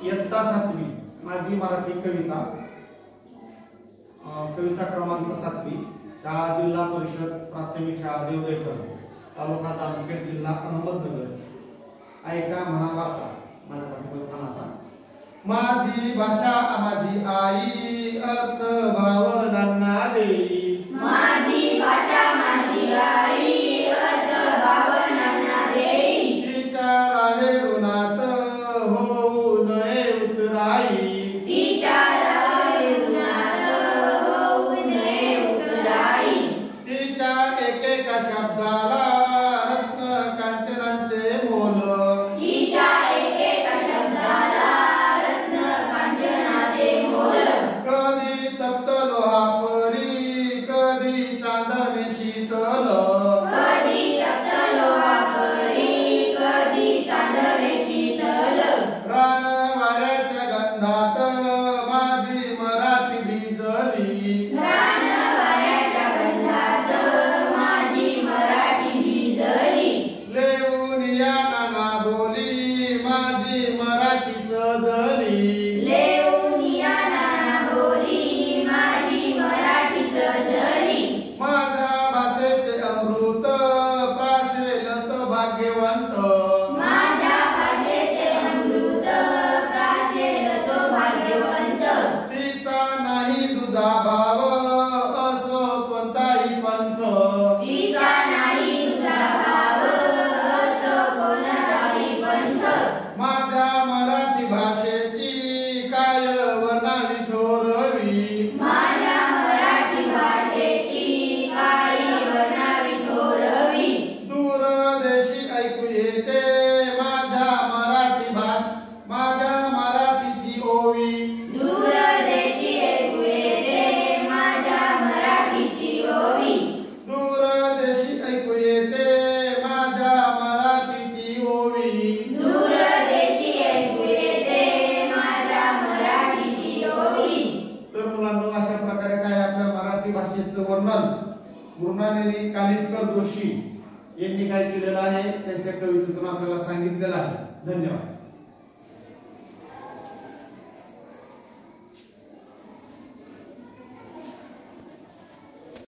इयत्ता 7वी माझी मराठी कविता कविता क्रमांक 7वी शाळा जिल्हा परिषद प्राथमिक शाळा देवदेकर तालुका जामखेड जिल्हा अहमदनगर। ऐका म्हणा वाचा माझ्या पाठीवर म्हणा। माझी भाषा माझी आई अर्थ भावनांना देई। माझी भाषा माझी आई अर्थ भावनांना देई। तिच्या राहे ऋणात होऊ नये उतराई। तिच्या राहे ऋणात होऊ नये उतराई। तिच्या एकेका शब्दाला रत्न कांचनांचे मोल। तिच्या एकेका शब्दाला रत्न कांचनाचे मोल। कधी तप्त लोहापरी कधी चांदणे शीतल। कधी तप्त लोहापरी कधी चांदणे शीतल। रान वाऱ्याच्या गंधात माझी मराठी भिजली। रान वाऱ्याच्या गंधात माझी मराठी भिजली। लेऊन या नाना बोली माझी मराठी सजली। लेऊन या नाना बोली माझी मराठी सजली। माझ्या भाषेचे अमृत प्राशेल तो भाग्यवंत। माझ्या भाषेचे अमृत प्राशेल तो भाग्यवंत। तिचा नाही तुझा भाव असो कोणताही पंथ। तिचा नाही तुझा भाव असो कोणताही पंथ। माझ्या मराठी भाषेची काय वर्णावी थोरवी। माझ्या मराठी भाषेची काही वर्णावी थोरवी। दूरदेशी ऐकू येते माझ्या मराठीची ओवी। दूरदेशी ऐकू येते माझ्या मराठीची ओवी। दूरदेशी ऐकू येते माझ्या मराठीची ओवी। दूरदेशी ऐकू येते माझ्या मराठीची ओवी। तर मुलांनो अशा प्रकारे काय आपल्या मराठी भाषेचं वर्णन मृणालिनी कालिंदकर जोशी यांनी काय केलेलं आहे त्यांच्या कवितेतून आपल्याला सांगितलेलं आहे। धन्यवाद।